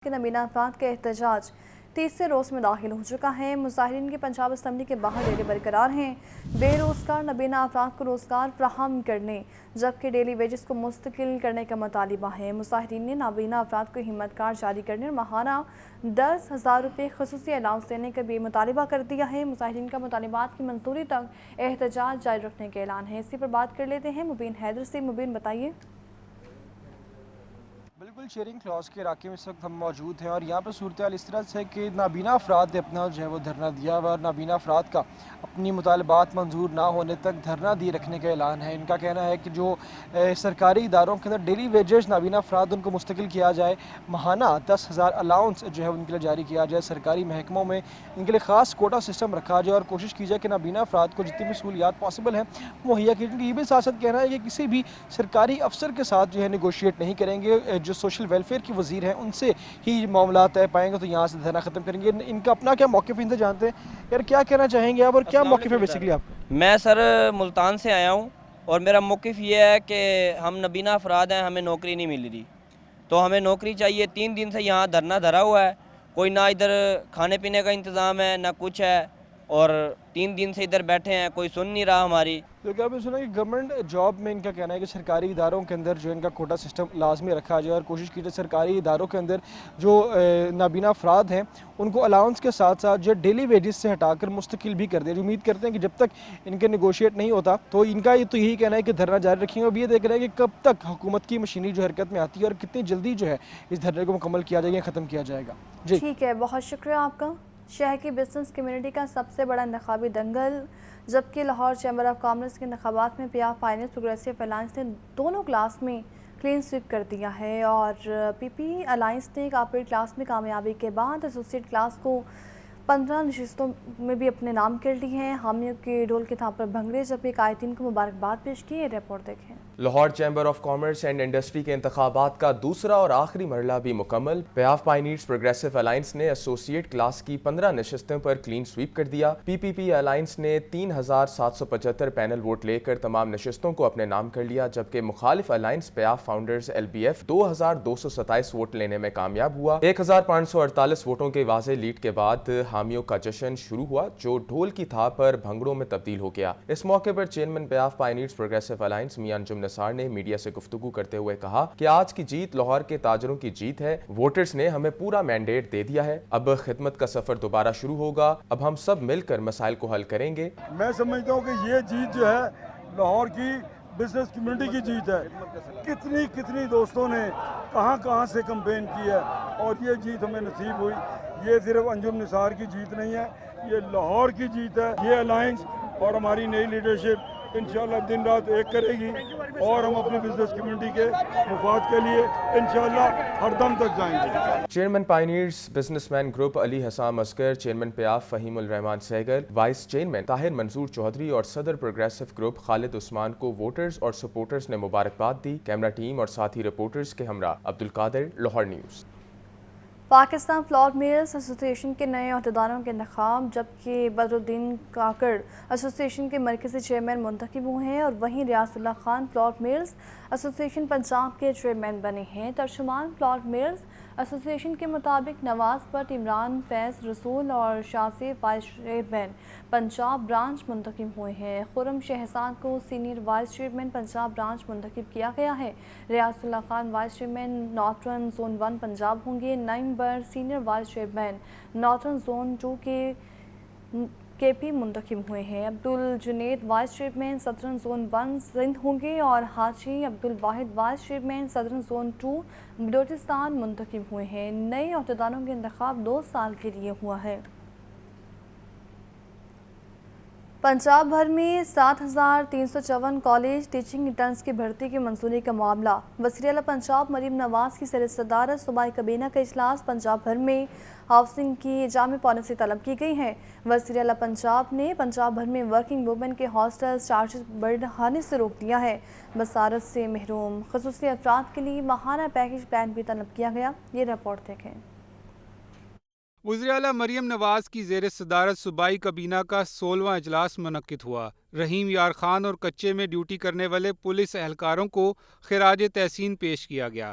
کہ نابینا افراد کا احتجاج تیسرے روز میں داخل ہو چکا ہے۔ مظاہرین کے پنجاب اسمبلی کے باہر ڈیرے برقرار ہیں۔ بے روزگار نابینا افراد کو روزگار فراہم کرنے جبکہ ڈیلی ویجز کو مستقل کرنے کا مطالبہ ہے۔ مظاہرین نے نابینا افراد کو ہمت کارڈ جاری کرنے اور ماہانہ 10,000 روپے خصوصی الاؤنس دینے کا بھی مطالبہ کر دیا ہے۔ مظاہرین کا مطالبات کی منظوری تک احتجاج جاری رکھنے کا اعلان ہے۔ اسی پر بات کر لیتے ہیں مبین حیدر سے۔ مبین بتائیے۔ بالکل شیئرنگ کلاس کے علاقے میں اس وقت ہم موجود ہیں اور یہاں پر صورتحال اس طرح سے ہے کہ نابینا افراد نے اپنا جو ہے وہ دھرنا دیا ہوا اور نابینا افراد کا اپنی مطالبات منظور نہ ہونے تک دھرنا دیے رکھنے کا اعلان ہے۔ ان کا کہنا ہے کہ جو سرکاری اداروں کے اندر ڈیلی ویجز نابینا افراد ان کو مستقل کیا جائے، ماہانہ 10,000 الاؤنس جو ہے ان کے لیے جاری کیا جائے، سرکاری محکموں میں ان کے لیے خاص کوٹا سسٹم رکھا جائے اور کوشش کی جائے کہ نابینا افراد کو جتنی بھی سہولیات پاسبل ہیں مہیا کی جائیں۔ یہ بھی ساتھ ساتھ کہنا ہے کہ کسی بھی سرکاری افسر کے ساتھ جو ہے نیگوشیٹ نہیں کریں گے، جو سوشل ویلفیئر کی وزیر ہیں ان سے ہی معاملات طے پائیں گے تو یہاں سے دھرنا ختم کریں گے۔ ان کا اپنا کیا موقف ان سے جانتے ہیں۔ یار کیا کہنا چاہیں گے آپ اور کیا موقف ہے بیسیکلی آپ کا؟ میں سر ملتان سے آیا ہوں اور میرا موقف یہ ہے کہ ہم نابینا افراد ہیں، ہمیں نوکری نہیں مل رہی تو ہمیں نوکری چاہیے۔ 3 دن سے یہاں دھرنا دھرا ہوا ہے، کوئی نہ ادھر کھانے پینے کا انتظام ہے نہ کچھ ہے اور 3 دن سے ادھر بیٹھے ہیں، کوئی سن نہیں رہا ہماری۔ تو کیا آپ نے سنا کہ گورنمنٹ جاب میں ان کا کہنا ہے کہ سرکاری اداروں کے اندر جو ان کا کوٹا سسٹم لازمی رکھا جائے اور کوشش کی جائے سرکاری اداروں کے اندر جو نابینا افراد ہیں ان کو الاؤنس کے ساتھ ساتھ جو ڈیلی ویجز سے ہٹا کر مستقل بھی کر دیا جو امید کرتے ہیں کہ جب تک ان کے نیگوشیٹ نہیں ہوتا تو ان کا تو یہی کہنا ہے کہ دھرنا جاری رکھیں گے۔ اب یہ دیکھ رہے ہیں کہ کب تک حکومت کی مشینری جو حرکت میں آتی ہے اور کتنی جلدی جو ہے اس دھرنے کو مکمل کیا جائے گا، ختم کیا جائے گا۔ جی ٹھیک ہے، بہت شکریہ آپ کا۔ شہر کی بزنس کمیونٹی کا سب سے بڑا انتخابی دنگل، جبکہ لاہور چیمبر آف کامرس کے انتخابات میں پی آف فائنانس پروگریسو الائنس نے دونوں کلاس میں کلین سویپ کر دیا ہے اور پی پی الائنس نے کارپوریٹ کلاس میں کامیابی کے بعد ایسوسیٹ کلاس کو 15 نشستوں میں بھی اپنے نام کر لی ہیں۔ حامیوں کے ڈھول کے تھاپ پر بھنگڑے جبکہ قائدین کو مبارکباد پیش کی۔ یہ رپورٹ دیکھیں۔ Lahore chamber of commerce and industry کے انتخابات کا دوسرا اور آخری مرحلہ بھی مکمل۔ پی آف پائنیئرز پروگریسو الائنس نے ایسوسیٹ کلاس کی 15 نشستوں پر کلین سویپ کر دیا۔ پی پی پی الائنس نے 3,775 پینل ووٹ لے کر تمام نشستوں کو اپنے نام کر لیا، جبکہ مخالف alliance P of founders L B F 2,227 vote لینے میں کامیاب ہوا۔ 1,548 ووٹوں کے واضح لیڈ کے بعد حامیوں کا جشن شروع ہوا جو ڈھول کی تھاپ پر بھنگڑوں میں تبدیل ہو گیا۔ اس موقع پر chairman P of Pioneers Progressive Alliance Mian Anjum نثار نے میڈیا سے گفتگو کرتے ہوئے کہا کہ آج کی جیت لاہور کے تاجروں کی جیت ہے۔ ووٹرز نے ہمیں پورا مینڈیٹ دے دیا ہے، اب خدمت کا سفر دوبارہ شروع ہوگا، اب ہم سب مل کر مسائل کو حل کریں گے۔ میں سمجھتا ہوں کہ یہ جیت جو ہے لاہور کی بزنس کمیونٹی کی جیت ہے۔ کتنی دوستوں نے کہاں سے کمپین کی ہے اور یہ جیت ہمیں نصیب ہوئی۔ یہ صرف انجم نثار کی جیت نہیں ہے، یہ لاہور کی جیت ہے۔ یہ الائنس اور ہماری نئی لیڈرشپ انشاءاللہ دن رات ایک کرے گی اور ہم اپنی بزنس کمیونٹی کے مفاد کے لیے انشاءاللہ ہر دم تک جائیں گے۔ Chairman Pioneers businessman group Ali Hussam Asghar, chairman P of Fahim Ur-Rehman Sehgal, vice chairman Tahir Manzoor Chaudhry اور صدر پروگریسو گروپ خالد عثمان کو ووٹرز اور سپورٹرز نے مبارکباد دی۔ کیمرہ ٹیم اور ساتھی رپورٹرز کے ہمراہ Abdul Qadir, Lahore news. Pakistan flour mills association کے نئے عہدیداروں کے انتخاب، جبکہ بدرالدین کاکڑ ایسوسی ایشن کے مرکزی چیئرمین منتخب ہوئے ہیں اور وہیں ریاض اللہ خان فلاور میلز ایسوسی ایشن پنجاب کے چیئرمین بنے ہیں۔ ترجمان فلاور میلز ایسوسی ایشن کے مطابق نواز بٹ، عمران فیض رسول اور Shazeb vice chairman Punjab branch منتخب ہوئے ہیں۔ خرم شہزاد کو senior vice chairman Punjab branch منتخب کیا گیا ہے۔ Riaz Ullah Khan vice chairman northern zone 1 Punjab ہوں گے۔ نعیم بر senior vice chairman northern zone 2 K P منتخب ہوئے ہیں۔ Abduljunaid vice chairman southern zone 1 Sindh ہوں گے اور Haji Abdulwahid vice chairman southern zone 2 Balochistan منتخب ہوئے ہیں۔ نئے عہدیداروں کا انتخاب 2 سال کے لیے ہوا ہے۔ پنجاب بھر میں 7,354 کالج ٹیچنگ انٹرنز کی بھرتی کی منظوری کا معاملہ۔ وزیر اعلیٰ پنجاب مریم نواز کی زیر صدارت صوبائی کابینہ کا اجلاس۔ پنجاب بھر میں ہاؤسنگ کی جامع پالیسی طلب کی گئی ہے۔ وزیر اعلیٰ پنجاب نے پنجاب بھر میں ورکنگ وومن کے ہاسٹل چارجز بڑھانے سے روک دیا ہے۔ بصارت سے محروم خصوصی افراد کے لیے ماہانہ پیکیج پلان بھی طلب کیا گیا۔ یہ رپورٹ دیکھیں۔ وزیر اعلیٰ مریم نواز کی زیر صدارت صوبائی کابینہ کا 16واں اجلاس منعقد ہوا۔ رحیم یار خان اور کچے میں ڈیوٹی کرنے والے پولیس اہلکاروں کو خراج تحسین پیش کیا گیا۔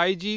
IG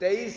23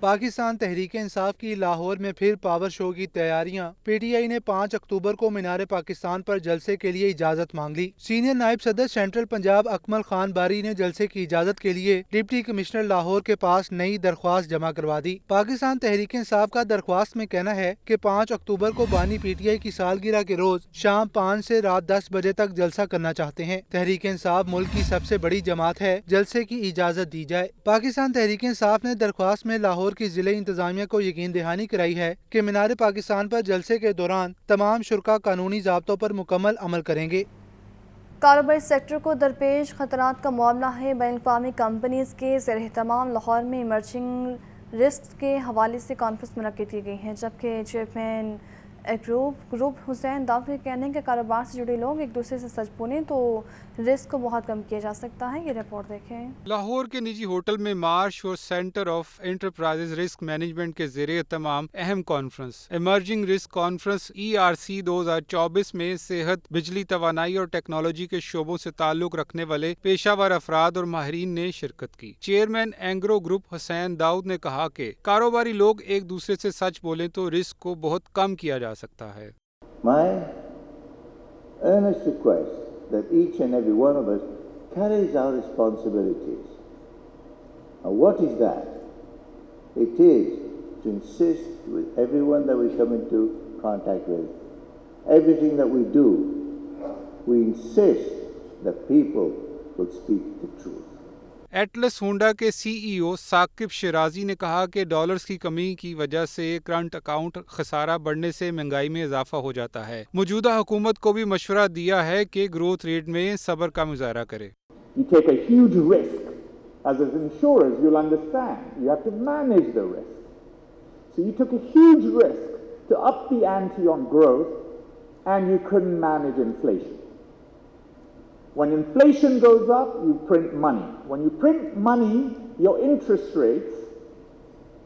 پاکستان تحریک انصاف کی لاہور میں پھر پاور شو کی تیاریاں۔ پی ٹی آئی نے 5 اکتوبر کو مینار پاکستان پر جلسے کے لیے اجازت مانگ لی۔ سینئر نائب صدر سینٹرل پنجاب اکمل خان باری نے جلسے کی اجازت کے لیے ڈپٹی کمشنر لاہور کے پاس نئی درخواست جمع کروا دی۔ پاکستان تحریک انصاف کا درخواست میں کہنا ہے کہ 5 اکتوبر کو بانی پی ٹی آئی کی سالگرہ کے روز شام 5 سے رات 10 بجے تک جلسہ کرنا چاہتے ہیں۔ تحریک انصاف ملک کی سب سے بڑی جماعت ہے، جلسے کی اجازت دی جائے۔ پاکستان تحریک انصاف نے درخواست میں لاہور کی ضلع انتظامیہ کو یقین دہانی کرائی ہے کہ مینار پاکستان پر جلسے کے دوران تمام شرکاء قانونی ضابطوں پر مکمل عمل کریں گے۔ کاروباری سیکٹر کو درپیش خطرات کا معاملہ ہے۔ بین الاقوامی کمپنیز کے زیر اہتمام لاہور میں ایمرجنگ رسک کے حوالے سے کانفرنس منعقد کی گئی ہے، جبکہ چیئرمین گروپ حسین داؤد کے کہنے ہیں کہ کاروبار سے جڑے لوگ ایک دوسرے سے سچ بولیں تو رسک کو بہت کم کیا جا سکتا ہے۔ یہ رپورٹ دیکھیں۔ لاہور کے نجی ہوٹل میں مارش اور centre of enterprise risk management کے زیر اہتمام اہم conference emerging risk conference ERC 2024 میں صحت، بجلی، توانائی اور ٹیکنالوجی کے شعبوں سے تعلق رکھنے والے پیشہ ور افراد اور ماہرین نے شرکت کی۔ چیئرمین اینگرو گروپ حسین داؤد نے کہا کہ کاروباری لوگ ایک دوسرے سے سچ بولیں تو رسک کو بہت کم کیا جا سکتا ہے۔ My earnest request that each and every one of us carries our responsibilities. Now what is that? It is to insist with everyone that we come into contact with, everything that we do, we insist that people will speak the truth. Atlas Honda کے CEO Saqib Shirazi نے کہا کہ dollars کی کمی کی وجہ سے current account خسارہ بڑھنے سے مہنگائی میں اضافہ ہو جاتا ہے۔ موجودہ حکومت کو بھی مشورہ دیا ہے کہ گروتھ ریٹ میں صبر کا مظاہرہ کرے۔ You take a huge risk. As insurers, you'll understand. You have to manage the risk. So you took a huge risk to up the ante on growth, and you couldn't manage inflation. When inflation goes up, you print money. When you print money, your interest rates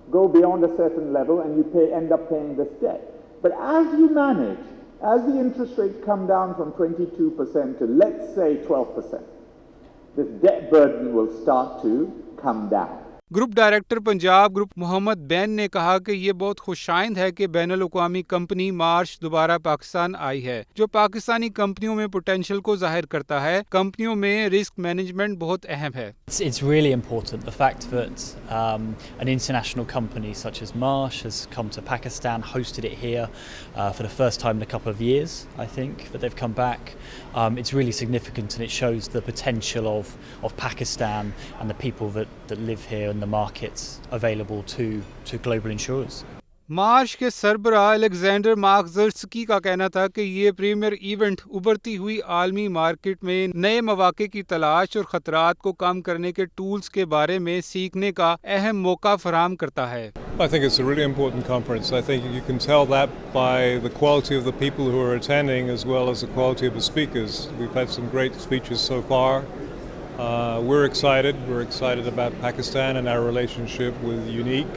go beyond a certain level and you end up paying this debt. But as you manage, as the interest rates come down from 22% to let's say 12%, this debt burden will start to come down. Group director Punjab group Muhammad بین نے کہا کہ یہ بہت خوش آئند ہے کہ بین الاقوامی کمپنی مارش دوبارہ پاکستان آئی ہے، جو پاکستانی کمپنیوں میں پوٹینشل کو ظاہر کرتا ہے۔ کمپنیوں میں رسک مینجمنٹ بہت اہم ہے۔ It's really important, the fact that an international company such as Marsh has come to Pakistan, hosted it here for the first time in a couple of years, I think, that they've come back. It's really significant and it shows the potential of Pakistan and the people that live here and the markets available to global insurers. مارش کے سربراہ Alexander ماکزرسکی کا کہنا تھا کہ یہ premiere event ابھرتی ہوئی عالمی مارکیٹ میں نئے مواقع کی تلاش اور خطرات کو کم کرنے کے ٹولز کے بارے میں سیکھنے کا اہم موقع فراہم کرتا ہے۔ I think it's a really important conference. I think you can tell that by the quality of the people who are attending as well as the quality of the speakers. We've had some great speeches so far. We're excited. We're excited about Pakistan and our relationship with Unique,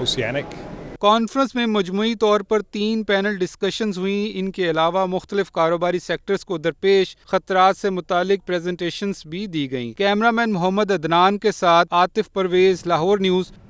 Oceanic. Conference میں مجموعی طور پر 3 panel discussions ہوئیں۔ ان کے علاوہ مختلف کاروباری sectors کو درپیش خطرات سے متعلق پریزنٹیشنز بھی دی گئیں۔ کیمرہ مین محمد عدنان کے ساتھ عاطف پرویز، لاہور نیوز۔